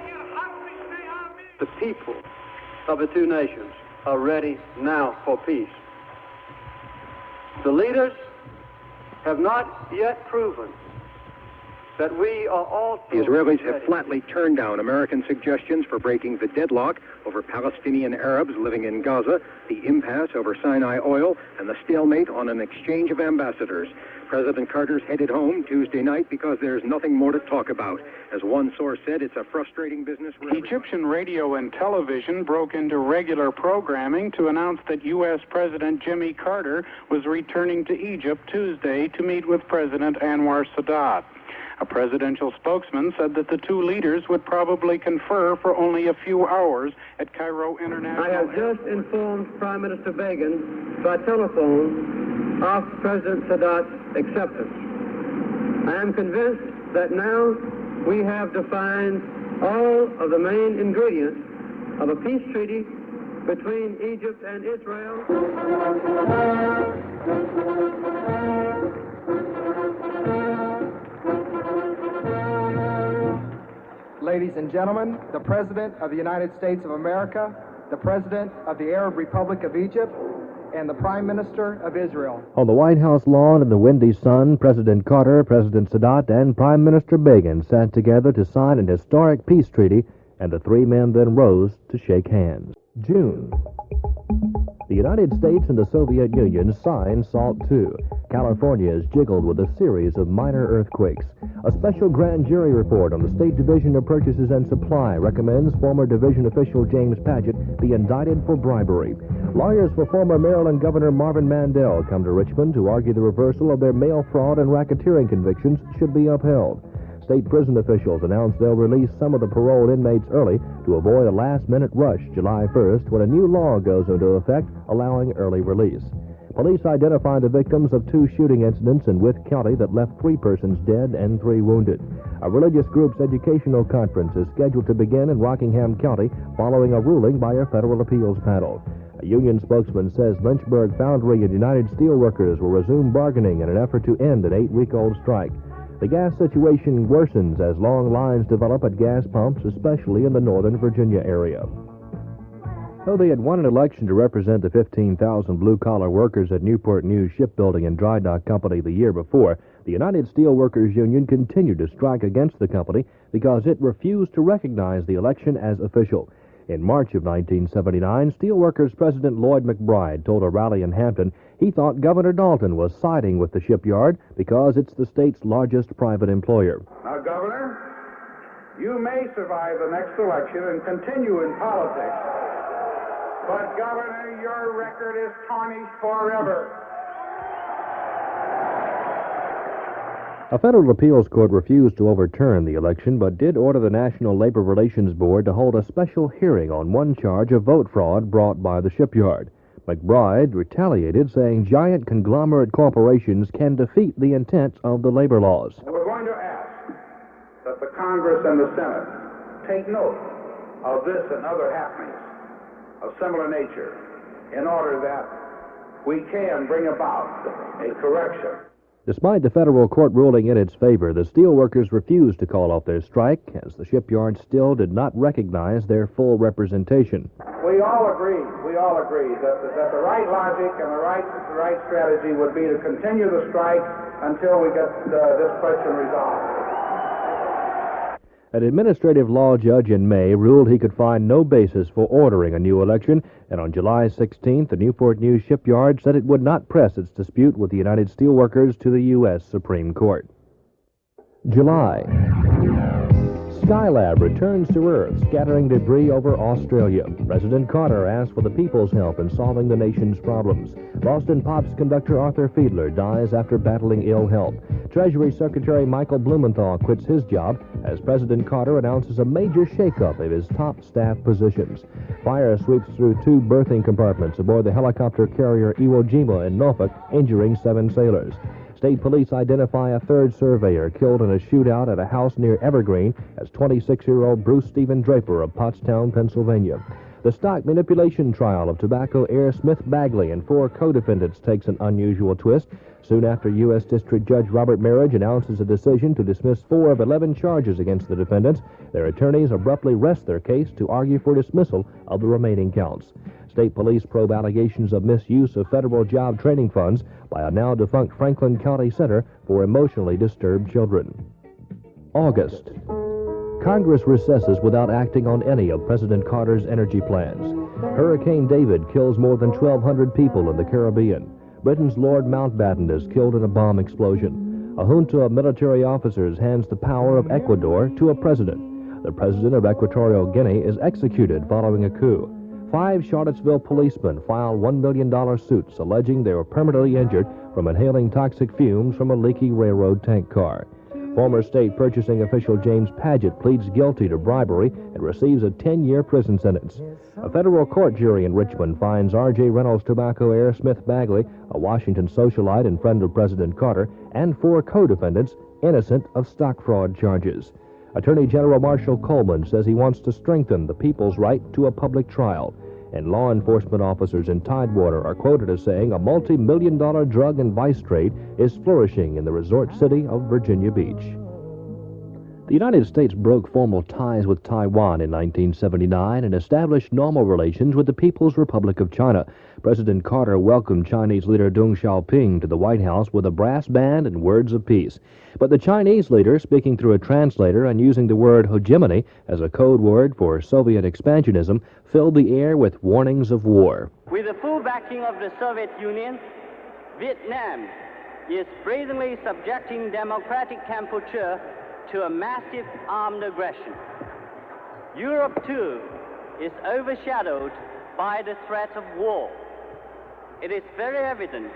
The people of the two nations are ready now for peace. The leaders have not yet proven that we are all... The Israelis have flatly turned down American suggestions for breaking the deadlock over Palestinian Arabs living in Gaza, the impasse over Sinai oil, and the stalemate on an exchange of ambassadors. President Carter's headed home Tuesday night because there's nothing more to talk about. As one source said, it's a frustrating business for Egyptian radio and television broke into regular programming to announce that U.S. President Jimmy Carter was returning to Egypt Tuesday to meet with President Anwar Sadat. A presidential spokesman said that the two leaders would probably confer for only a few hours at Cairo International I have just informed Prime Minister Begin by telephone of President Sadat's acceptance. I am convinced that now we have defined all of the main ingredients of a peace treaty between Egypt and Israel. Ladies and gentlemen, the President of the United States of America, the President of the Arab Republic of Egypt, and the Prime Minister of Israel. On the White House lawn in the windy sun, President Carter, President Sadat, and Prime Minister Begin sat together to sign an historic peace treaty, and the three men then rose to shake hands. June. The United States and the Soviet Union signed SALT II. California is jiggled with a series of minor earthquakes. A special grand jury report on the State Division of Purchases and Supply recommends former division official James Padgett be indicted for bribery. Lawyers for former Maryland Governor Marvin Mandel come to Richmond to argue the reversal of their mail fraud and racketeering convictions should be upheld. State prison officials announced they'll release some of the paroled inmates early to avoid a last-minute rush July 1st when a new law goes into effect allowing early release. Police identified the victims of two shooting incidents in Wythe County that left 3 persons dead and 3 wounded. A religious group's educational conference is scheduled to begin in Rockingham County following a ruling by a federal appeals panel. A union spokesman says Lynchburg Foundry and United Steelworkers will resume bargaining in an effort to end an 8-week-old strike. The gas situation worsens as long lines develop at gas pumps, especially in the Northern Virginia area. Though they had won an election to represent the 15,000 blue-collar workers at Newport News Shipbuilding and Dry Dock Company the year before, the United Steelworkers Union continued to strike against the company because it refused to recognize the election as official. In March of 1979, Steelworkers President Lloyd McBride told a rally in Hampton he thought Governor Dalton was siding with the shipyard because it's the state's largest private employer. Now, Governor, you may survive the next election and continue in politics, but, Governor, your record is tarnished forever. A federal appeals court refused to overturn the election, but did order the National Labor Relations Board to hold a special hearing on one charge of vote fraud brought by the shipyard. McBride retaliated, saying giant conglomerate corporations can defeat the intent of the labor laws. We're going to ask that the Congress and the Senate take note of this and other happenings of similar nature in order that we can bring about a correction. Despite the federal court ruling in its favor, the steelworkers refused to call off their strike, as the shipyard still did not recognize their full representation. We all agree that the right logic and the right strategy would be to continue the strike until we get this question resolved. An administrative law judge in May ruled he could find no basis for ordering a new election, and on July 16th, the Newport News shipyard said it would not press its dispute with the United Steelworkers to the U.S. Supreme Court. July. Skylab returns to Earth, scattering debris over Australia. President Carter asked for the people's help in solving the nation's problems. Boston Pops conductor Arthur Fiedler dies after battling ill health. Treasury Secretary Michael Blumenthal quits his job as President Carter announces a major shakeup of his top staff positions. Fire sweeps through 2 berthing compartments aboard the helicopter carrier Iwo Jima in Norfolk, injuring 7 sailors. State police identify a 3rd surveyor killed in a shootout at a house near Evergreen as 26-year-old Bruce Stephen Draper of Pottstown, Pennsylvania. The stock manipulation trial of tobacco heir Smith Bagley and 4 co-defendants takes an unusual twist. Soon after, U.S. District Judge Robert Marriage announces a decision to dismiss 4 of 11 charges against the defendants. Their attorneys abruptly rest their case to argue for dismissal of the remaining counts. State police probe allegations of misuse of federal job training funds by a now-defunct Franklin County Center for Emotionally Disturbed Children. August. Congress recesses without acting on any of President Carter's energy plans. Hurricane David kills more than 1,200 people in the Caribbean. Britain's Lord Mountbatten is killed in a bomb explosion. A junta of military officers hands the power of Ecuador to a president. The president of Equatorial Guinea is executed following a coup. 5 Charlottesville policemen filed $1 million suits alleging they were permanently injured from inhaling toxic fumes from a leaky railroad tank car. Former state purchasing official James Padgett pleads guilty to bribery and receives a 10-year prison sentence. A federal court jury in Richmond finds R.J. Reynolds tobacco heir Smith Bagley, a Washington socialite and friend of President Carter, and 4 co-defendants innocent of stock fraud charges. Attorney General Marshall Coleman says he wants to strengthen the people's right to a public trial. And law enforcement officers in Tidewater are quoted as saying a multi-million-dollar drug and vice trade is flourishing in the resort city of Virginia Beach. The United States broke formal ties with Taiwan in 1979 and established normal relations with the People's Republic of China. President Carter welcomed Chinese leader Deng Xiaoping to the White House with a brass band and words of peace. But the Chinese leader, speaking through a translator and using the word hegemony as a code word for Soviet expansionism, filled the air with warnings of war. With the full backing of the Soviet Union, Vietnam is brazenly subjecting democratic Kampuchea to a massive armed aggression. Europe, too, is overshadowed by the threat of war. It is very evident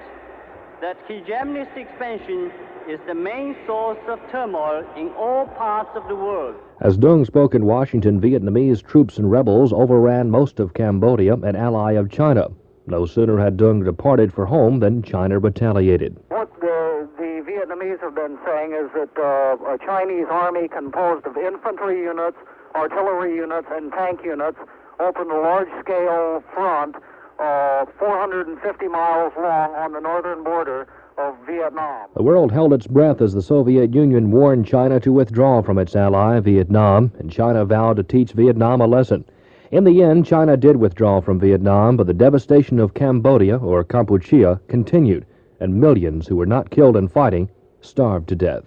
that hegemonist expansion is the main source of turmoil in all parts of the world. As Deng spoke in Washington, Vietnamese troops and rebels overran most of Cambodia, an ally of China. No sooner had Deng departed for home than China retaliated. What the Vietnamese have been saying is that a Chinese army composed of infantry units, artillery units, and tank units opened a large-scale front 450 miles long on the northern border of Vietnam. The world held its breath as the Soviet Union warned China to withdraw from its ally, Vietnam, and China vowed to teach Vietnam a lesson. In the end, China did withdraw from Vietnam, but the devastation of Cambodia, or Kampuchea, continued, and millions who were not killed in fighting starved to death.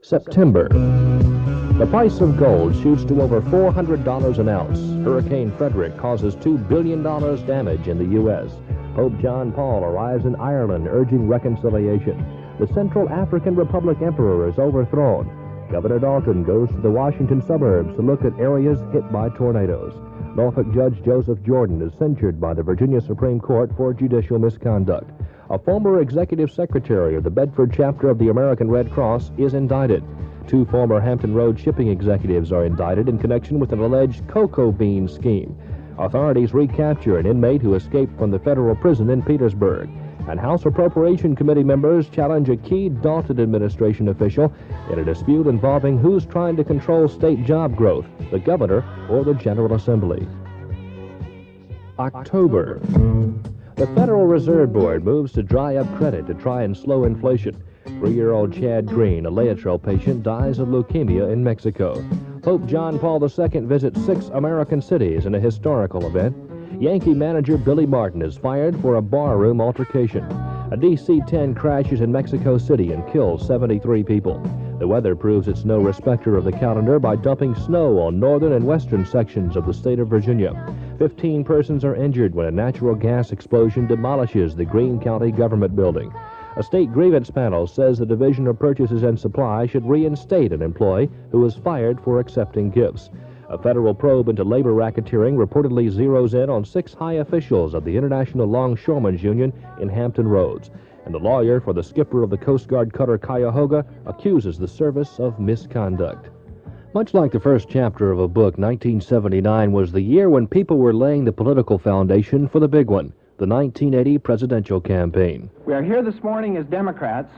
September. The price of gold shoots to over $400 an ounce. Hurricane Frederick causes $2 billion damage in the U.S. Pope John Paul arrives in Ireland urging reconciliation. The Central African Republic Emperor is overthrown. Governor Dalton goes to the Washington suburbs to look at areas hit by tornadoes. Norfolk Judge Joseph Jordan is censured by the Virginia Supreme Court for judicial misconduct. A former executive secretary of the Bedford chapter of the American Red Cross is indicted. 2 former Hampton Road shipping executives are indicted in connection with an alleged cocoa bean scheme. Authorities recapture an inmate who escaped from the federal prison in Petersburg. And House Appropriation Committee members challenge a key Dalton administration official in a dispute involving who's trying to control state job growth, the governor or the General Assembly. October. The Federal Reserve Board moves to dry up credit to try and slow inflation. 3-year-old Chad Green, a Laetrile patient, dies of leukemia in Mexico. Pope John Paul II visits 6 American cities in a historical event. Yankee manager Billy Martin is fired for a barroom altercation. A DC-10 crashes in Mexico City and kills 73 people. The weather proves it's no respecter of the calendar by dumping snow on northern and western sections of the state of Virginia. 15 persons are injured when a natural gas explosion demolishes the Greene County government building. A state grievance panel says the Division of Purchases and Supply should reinstate an employee who was fired for accepting gifts. A federal probe into labor racketeering reportedly zeroes in on 6 high officials of the International Longshoremen's Union in Hampton Roads. And the lawyer for the skipper of the Coast Guard cutter Cuyahoga accuses the service of misconduct. Much like the first chapter of a book, 1979 was the year when people were laying the political foundation for the big one, the 1980 presidential campaign. We are here this morning as Democrats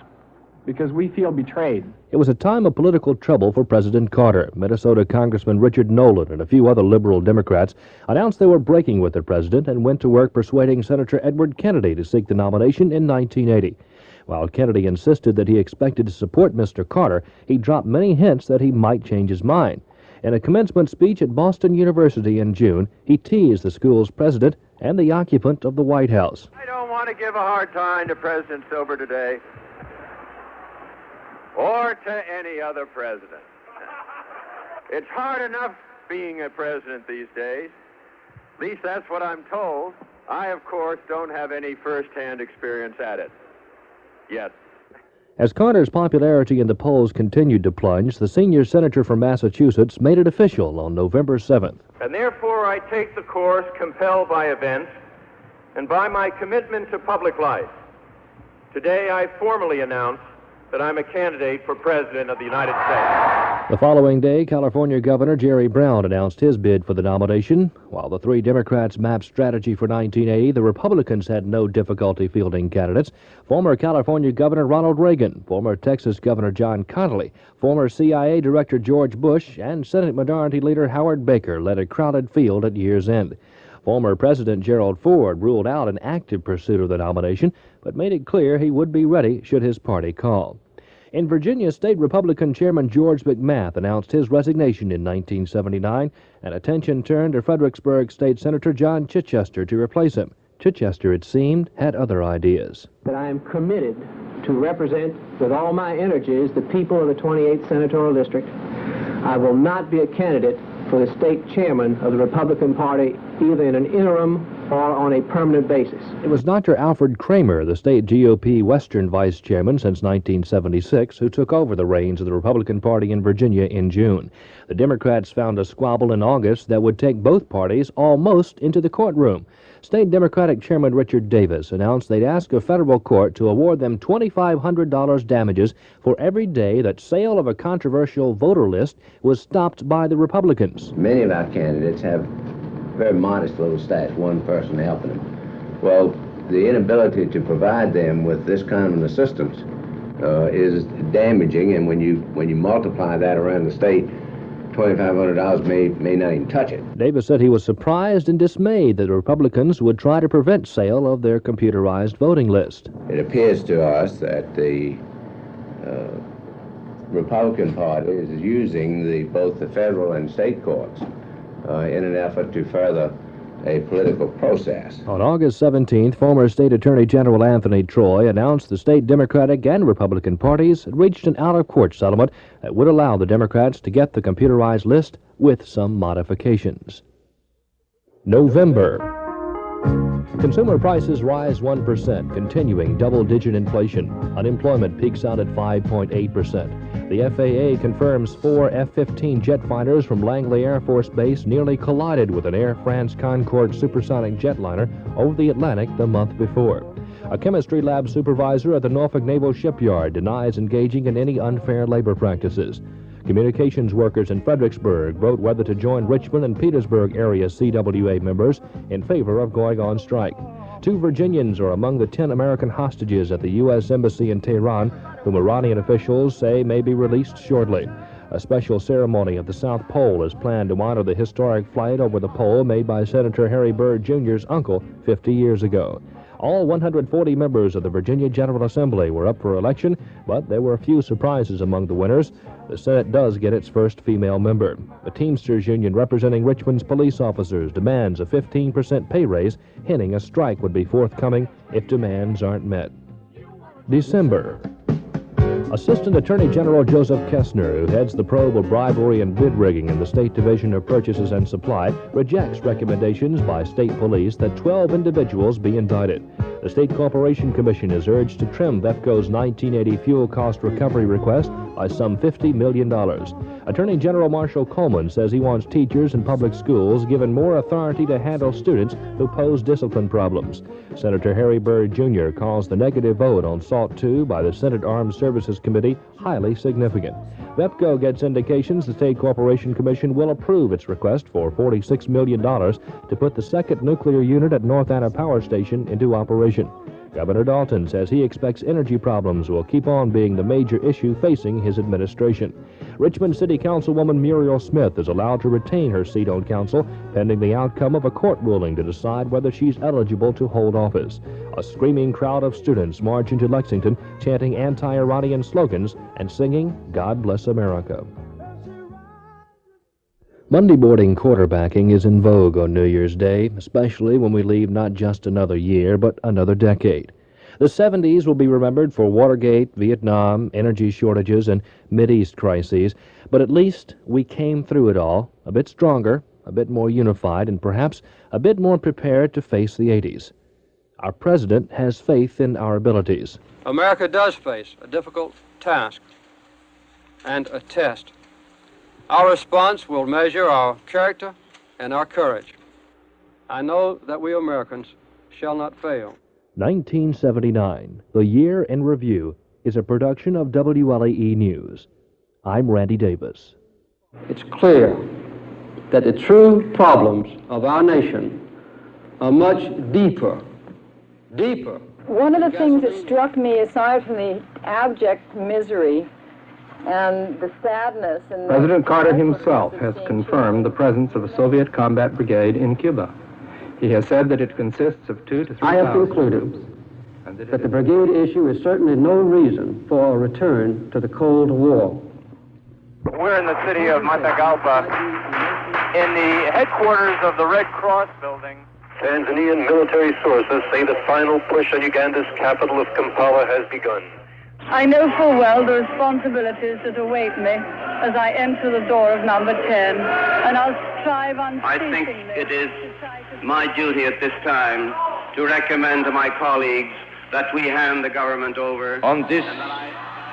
because we feel betrayed. It was a time of political trouble for President Carter. Minnesota Congressman Richard Nolan and a few other liberal Democrats announced they were breaking with the president and went to work persuading Senator Edward Kennedy to seek the nomination in 1980. While Kennedy insisted that he expected to support Mr. Carter, he dropped many hints that he might change his mind. In a commencement speech at Boston University in June, he teased the school's president and the occupant of the White House. I don't want to give a hard time to President Silver today, or to any other president. It's hard enough being a president these days. At least that's what I'm told. I, of course, don't have any first-hand experience at it yet. As Carter's popularity in the polls continued to plunge, the senior senator from Massachusetts made it official on November 7th. And therefore I take the course compelled by events and by my commitment to public life. Today I formally announce that I'm a candidate for President of the United States. The following day, California Governor Jerry Brown announced his bid for the nomination. While the 3 Democrats mapped strategy for 1980, the Republicans had no difficulty fielding candidates. Former California Governor Ronald Reagan, former Texas Governor John Connally, former CIA Director George Bush, and Senate Minority Leader Howard Baker led a crowded field at year's end. Former President Gerald Ford ruled out an active pursuit of the nomination, but made it clear he would be ready should his party call. In Virginia, State Republican Chairman George McMath announced his resignation in 1979, and attention turned to Fredericksburg State Senator John Chichester to replace him. Chichester, it seemed, had other ideas. That I am committed to represent with all my energies the people of the 28th Senatorial District. I will not be a candidate for the state chairman of the Republican Party, either in an interim or on a permanent basis. It was Dr. Alfred Kramer, the state GOP Western vice chairman since 1976, who took over the reins of the Republican Party in Virginia in June. The Democrats found a squabble in August that would take both parties almost into the courtroom. State Democratic Chairman Richard Davis announced they'd ask a federal court to award them $2,500 damages for every day that sale of a controversial voter list was stopped by the Republicans. Many of our candidates have very modest little staffs, one person helping them. Well, the inability to provide them with this kind of assistance is damaging, and when you multiply that around the state, $2,500 may not even touch it. Davis said he was surprised and dismayed that the Republicans would try to prevent sale of their computerized voting list. It appears to us that the Republican Party is using both the federal and state courts in an effort to further a political process. On August 17th, former State Attorney General Anthony Troy announced the state Democratic and Republican parties had reached an out-of-court settlement that would allow the Democrats to get the computerized list with some modifications. November. Consumer prices rise 1%, continuing double-digit inflation. Unemployment peaks out at 5.8%. The FAA confirms 4 F-15 jet fighters from Langley Air Force Base nearly collided with an Air France Concorde supersonic jetliner over the Atlantic the month before. A chemistry lab supervisor at the Norfolk Naval Shipyard denies engaging in any unfair labor practices. Communications workers in Fredericksburg vote whether to join Richmond and Petersburg area CWA members in favor of going on strike. 2 Virginians are among the 10 American hostages at the U.S. Embassy in Tehran, whom Iranian officials say may be released shortly. A special ceremony at the South Pole is planned to honor the historic flight over the pole made by Senator Harry Byrd Jr.'s uncle 50 years ago. All 140 members of the Virginia General Assembly were up for election, but there were a few surprises among the winners. The Senate does get its first female member. The Teamsters Union representing Richmond's police officers demands a 15% pay raise, hinting a strike would be forthcoming if demands aren't met. December. Assistant Attorney General Joseph Kessner, who heads the probe of bribery and bid rigging in the State Division of Purchases and Supply, rejects recommendations by state police that 12 individuals be indicted. The State Corporation Commission is urged to trim VEPCO's 1980 fuel cost recovery request by some $50 million. Attorney General Marshall Coleman says he wants teachers in public schools given more authority to handle students who pose discipline problems. Senator Harry Byrd Jr. calls the negative vote on SALT II by the Senate Armed Services Committee highly significant. VEPCO gets indications the State Corporation Commission will approve its request for $46 million to put the second nuclear unit at North Anna Power Station into operation. Governor Dalton says he expects energy problems will keep on being the major issue facing his administration. Richmond City Councilwoman Muriel Smith is allowed to retain her seat on council pending the outcome of a court ruling to decide whether she's eligible to hold office. A screaming crowd of students march into Lexington chanting anti-Iranian slogans and singing God Bless America. Monday morning quarterbacking is in vogue on New Year's Day, especially when we leave not just another year, but another decade. The 70s will be remembered for Watergate, Vietnam, energy shortages, and Mideast crises, but at least we came through it all, a bit stronger, a bit more unified, and perhaps a bit more prepared to face the 80s. Our president has faith in our abilities. America does face a difficult task and a test. Our response will measure our character and our courage. I know that we Americans shall not fail. 1979, The Year in Review, is a production of WLEE News. I'm Randy Davis. It's clear that the true problems of our nation are much deeper. One of the things that struck me, aside from the abject misery and the sadness and President Carter himself has confirmed the presence of a Soviet combat brigade in Cuba. He has said that it consists of 2,000 to 3,000. I have concluded that the brigade issue is certainly no reason for a return to the Cold War. We're in the city of Matagalpa, in the headquarters of the Red Cross building. Tanzanian military sources say the final push on Uganda's capital of Kampala has begun. I know full well the responsibilities that await me as I enter the door of number 10, and I'll strive unceasingly. I think it is my duty at this time to recommend to my colleagues that we hand the government over. On this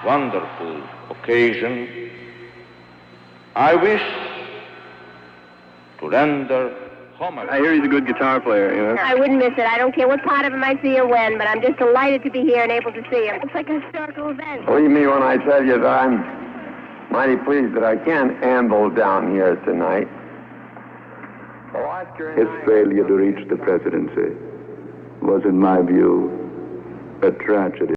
wonderful occasion, I wish to render homage. I hear he's a good guitar player, you know. I wouldn't miss it. I don't care what part of him I see or when, but I'm just delighted to be here and able to see him. It's like a historical event. Believe me when I tell you that I'm mighty pleased that I can amble down here tonight. His failure to reach the presidency was, in my view, a tragedy.